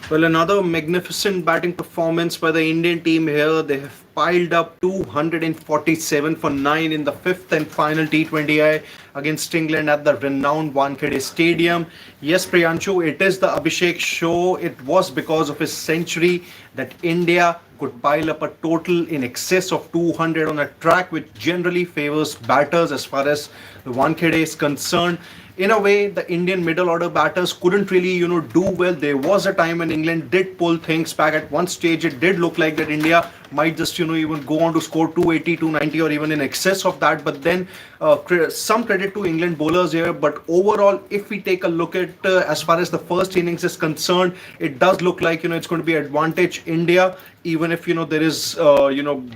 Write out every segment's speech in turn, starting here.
Well, another magnificent batting performance by the Indian team here. They have piled up 247 for 9 in the fifth and final T20I against England at the renowned Wankhede Stadium. Yes, Priyanshu, it is the Abhishek show. It was because of his century that India could pile up a total in excess of 200 on a track which generally favors batters as far as the Wankhede is concerned. In a way, the Indian middle order batters couldn't really, do well. There was a time when England did pull things back. At one stage, it did look like that India might just, even go on to score 280, 290 or even in excess of that. But then some credit to England bowlers here. But overall, if we take a look at as far as the first innings is concerned, it does look like, it's going to be advantage India, even if, there is,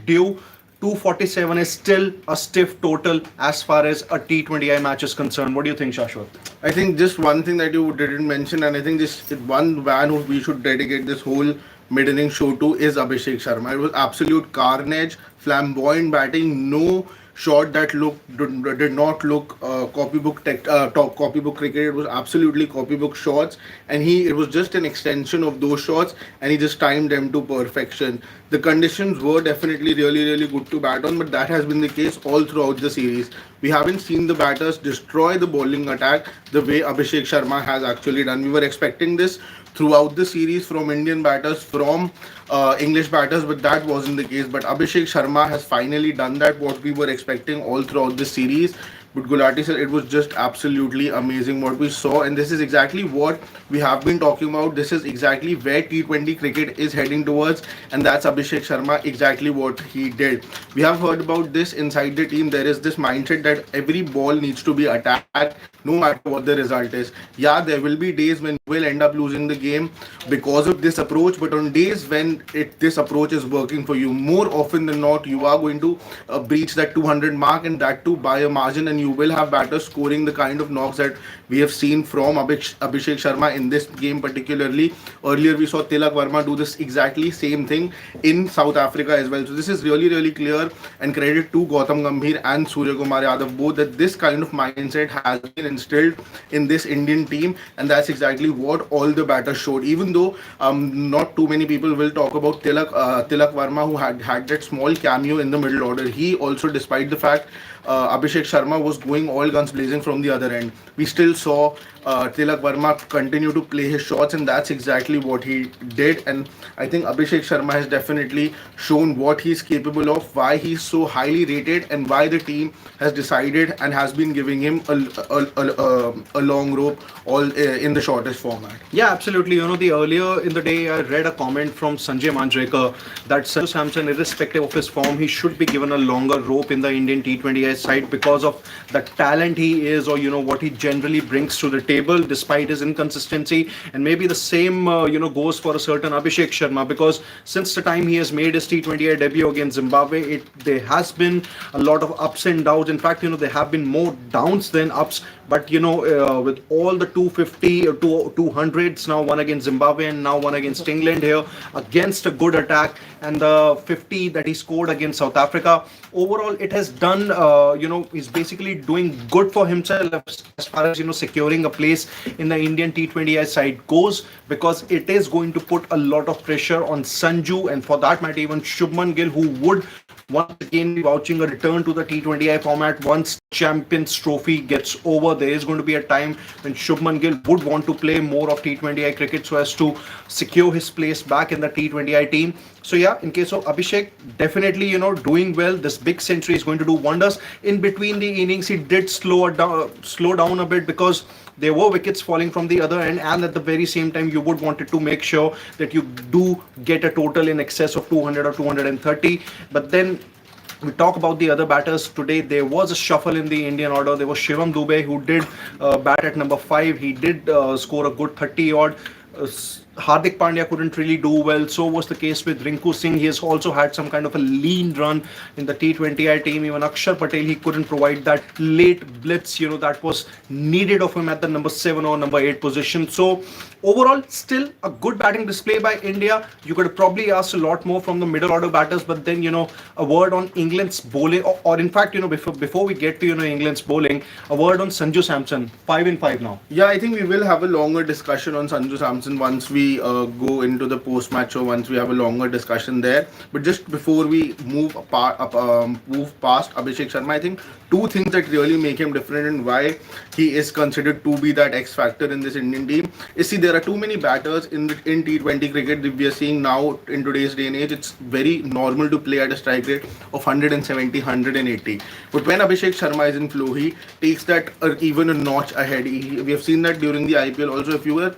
due. 247 is still a stiff total as far as a T20I match is concerned. What do you think, Shashwat? I think just one thing that you didn't mention, and I think just one man who we should dedicate this whole mid-inning show to is Abhishek Sharma. It was absolute carnage, flamboyant batting, no shot that did not look top copybook cricket. It was absolutely copybook shots, and it was just an extension of those shots, and he just timed them to perfection. The conditions were definitely really good to bat on, but that has been the case all throughout the series. We haven't seen the batters destroy the bowling attack the way Abhishek Sharma has actually done. We were expecting this throughout the series from Indian batters, from English batters, but that wasn't the case. But Abhishek Sharma has finally done that, what we were expecting all throughout the series. But Gulati said it was just absolutely amazing what we saw, and this is exactly what we have been talking about. This is exactly where T20 cricket is heading towards, and that's Abhishek Sharma, exactly what he did. We have heard about this inside the team. There is this mindset that every ball needs to be attacked no matter what the result is. Yeah, there will be days when you will end up losing the game because of this approach, but on days when this approach is working for you, more often than not, you are going to breach that 200 mark, and that too by a margin, and you will have batters scoring the kind of knocks that we have seen from Abhishek Sharma in this game particularly. Earlier we saw Tilak Verma do this exactly same thing in South Africa as well. So this is really clear, and credit to Gautam Gambhir and Surya Kumar Yadav both, that this kind of mindset has been instilled in this Indian team, and that's exactly what all the batters showed. Even though not too many people will talk about Tilak Verma, who had that small cameo in the middle order. He also, despite the fact Abhishek Sharma was going all guns blazing from the other end, we still saw Tilak Verma continue to play his shots, and that's exactly what he did. And I think Abhishek Sharma has definitely shown what he's capable of, why he's so highly rated, and why the team has decided and has been giving him a long rope all in the shortest format. Yeah, absolutely. The earlier in the day, I read a comment from Sanjay Manjrekar that Sanju Samson, irrespective of his form, he should be given a longer rope in the Indian T20I side because of the talent he is, or what he generally brings to the table despite his inconsistency. And maybe the same goes for a certain Abhishek Sharma, because since the time he has made his T20I debut against Zimbabwe, there has been a lot of ups and downs. In fact, there have been more downs than ups. But with all the 250 or 200s, now one against Zimbabwe and now one against England here, against a good attack, and the 50 that he scored against South Africa, overall it has done, he's basically doing good for himself as far as securing a place in the Indian T20I side goes, because it is going to put a lot of pressure on Sanju, and for that matter even Shubman Gill, who would once again be vouching a return to the T20I format once Champions Trophy gets over. There is going to be a time when Shubman Gill would want to play more of T20I cricket so as to secure his place back in the T20I team. So yeah, in case of Abhishek, definitely doing well. This big century is going to do wonders. In between the innings, he did slow down a bit because there were wickets falling from the other end, and at the very same time you would wanted to make sure that you do get a total in excess of 200 or 230. But then we talk about the other batters today. There was a shuffle in the Indian order. There was Shivam Dube, who did bat at number 5. He did score a good 30 odd. Hardik Pandya couldn't really do well. So was the case with Rinku Singh. He has also had some kind of a lean run in the T20I team. Even Akshar Patel, he couldn't provide that late blitz, that was needed of him at the number 7 or number 8 position. So overall, still a good batting display by India. You could have probably asked a lot more from the middle order batters, but then, a word on England's bowling, or in fact, before we get to, England's bowling, a word on Sanju Samson. 5 in 5 now. Yeah, I think we will have a longer discussion on Sanju Samson once we we go into the post-match show once we have a longer discussion there. But just before we move past Abhishek Sharma, I think two things that really make him different and why he is considered to be that X factor in this Indian team is, see, there are too many batters in T20 cricket that we are seeing now in today's day and age. It's very normal to play at a strike rate of 170, 180. But when Abhishek Sharma is in flow, he takes that even a notch ahead. We have seen that during the IPL also. If you were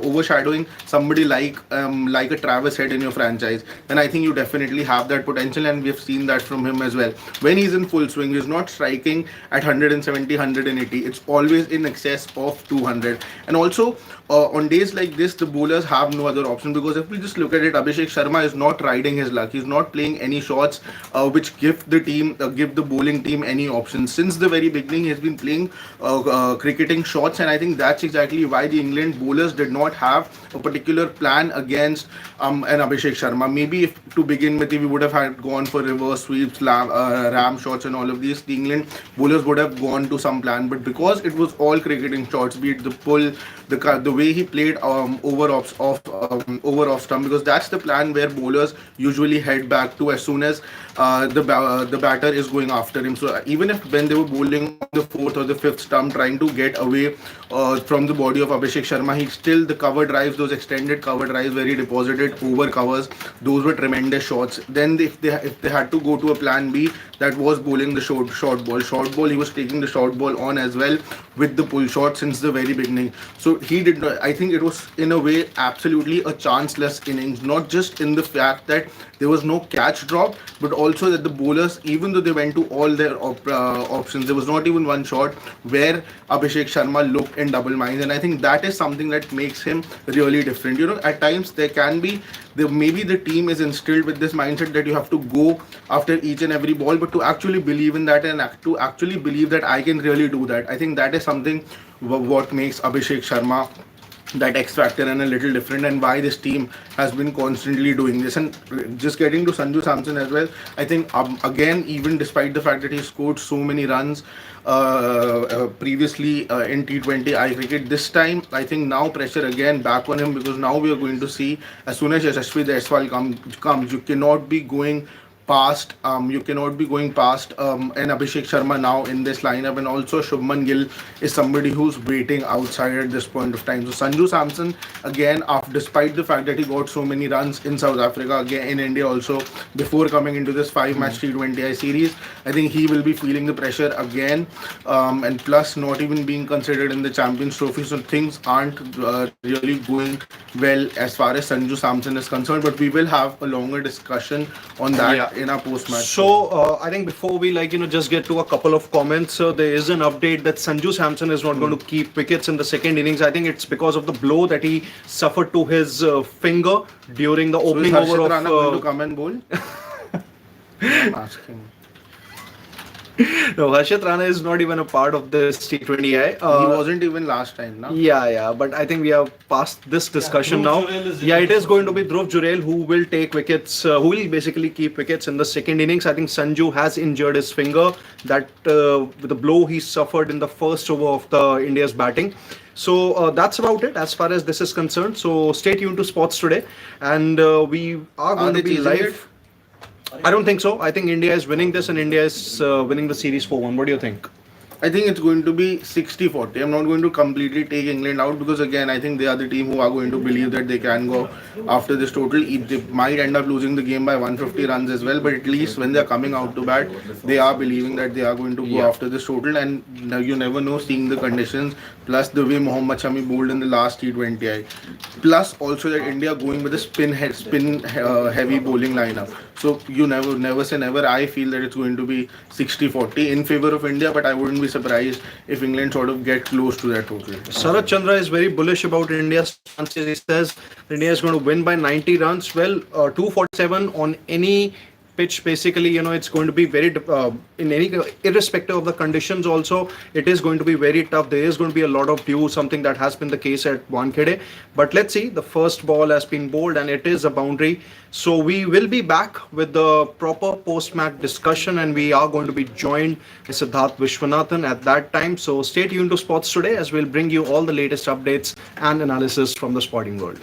overshadowing somebody like a Travis Head in your franchise, then I think you definitely have that potential, and we have seen that from him as well. When he's in full swing, he's not striking at 170, 180. It's always in excess of 200. And also on days like this, the bowlers have no other option, because if we just look at it, Abhishek Sharma is not riding his luck. He's not playing any shots which give the bowling team any options. Since the very beginning, he's been playing cricketing shots, and I think that's exactly why the England bowlers did not have a particular plan against an Abhishek Sharma. Maybe if to begin with, we would have gone for reverse sweeps, ram shots and all of these, the England bowlers would have gone to some plan. But because it was all cricketing shots, be it the pull, the way he played over off stump, because that's the plan where bowlers usually head back to as soon as the batter is going after him. So even if when they were bowling on the fourth or the fifth stump, trying to get away from the body of Abhishek Sharma, he still, the cover drives, those extended cover drives where he deposited over covers, those were tremendous shots. Then if they had to go to a plan B, that was bowling the short ball, he was taking the short ball on as well with the pull shot since the very beginning. So he did not, I think it was in a way absolutely a chanceless innings, not just in the fact that there was no catch drop, but also that the bowlers, even though they went to all their options, there was not even one shot where Abhishek Sharma looked in double minds. And I think that is something that makes him really different. You know, at times there can be, maybe the team is instilled with this mindset that you have to go after each and every ball, but to actually believe in that and to actually believe that I can really do that, I think that is something what makes Abhishek Sharma that X factor and a little different, and why this team has been constantly doing this. And just getting to Sanju Samson as well, I think again, even despite the fact that he scored so many runs previously in T20I cricket, this time I think now pressure again back on him, because now we are going to see, as soon as Yashasvi Jaiswal comes, you cannot be going past an Abhishek Sharma now in this lineup. And also Shubman Gill is somebody who's waiting outside at this point of time. So Sanju Samson again, despite the fact that he got so many runs in South Africa, again in India also, before coming into this 5-match T20I series, I think he will be feeling the pressure again, and plus not even being considered in the Champions Trophy. So things aren't really going well as far as Sanju Samson is concerned, but we will have a longer discussion on that in our post-match. So I think before we just get to a couple of comments, there is an update that Sanju Samson is not going to keep wickets in the second innings. I think it's because of the blow that he suffered to his finger during the opening over of. Rana going to come and bowl? I'm asking. No, Harshit Rana is not even a part of this T20I. He wasn't even last time, no? Yeah, but I think we are past this discussion now. Yeah, it is going to be Dhruv Jurel who will take wickets, who will basically keep wickets in the second innings. I think Sanju has injured his finger, that with the blow he suffered in the first over of the India's batting. So that's about it as far as this is concerned. So stay tuned to Sports Today, and we are going to be live. I don't think so. I think India is winning this, and India is winning the series 4-1. What do you think? I think it's going to be 60-40. I'm not going to completely take England out, because again, I think they are the team who are going to believe that they can go after this total. They might end up losing the game by 150 runs as well, but at least when they're coming out to bat, they are believing that they are going to go after this total. And you never know, seeing the conditions, plus the way Mohammad Shami bowled in the last T20I, plus also that India going with a spin heavy bowling lineup. So you never say never. I feel that it's going to be 60-40 in favor of India, but I wouldn't be surprised if England sort of get close to that total. Sarath Chandra is very bullish about India's chances. He says India is going to win by 90 runs. Well, 247 on any pitch basically, it's going to be very in any irrespective of the conditions also, it is going to be very tough. There is going to be a lot of dew, something that has been the case at Wankhede. But let's see, the first ball has been bowled and it is a boundary. So we will be back with the proper post-match discussion, and we are going to be joined by Siddharth Vishwanathan at that time. So stay tuned to Sports Today as we'll bring you all the latest updates and analysis from the sporting world.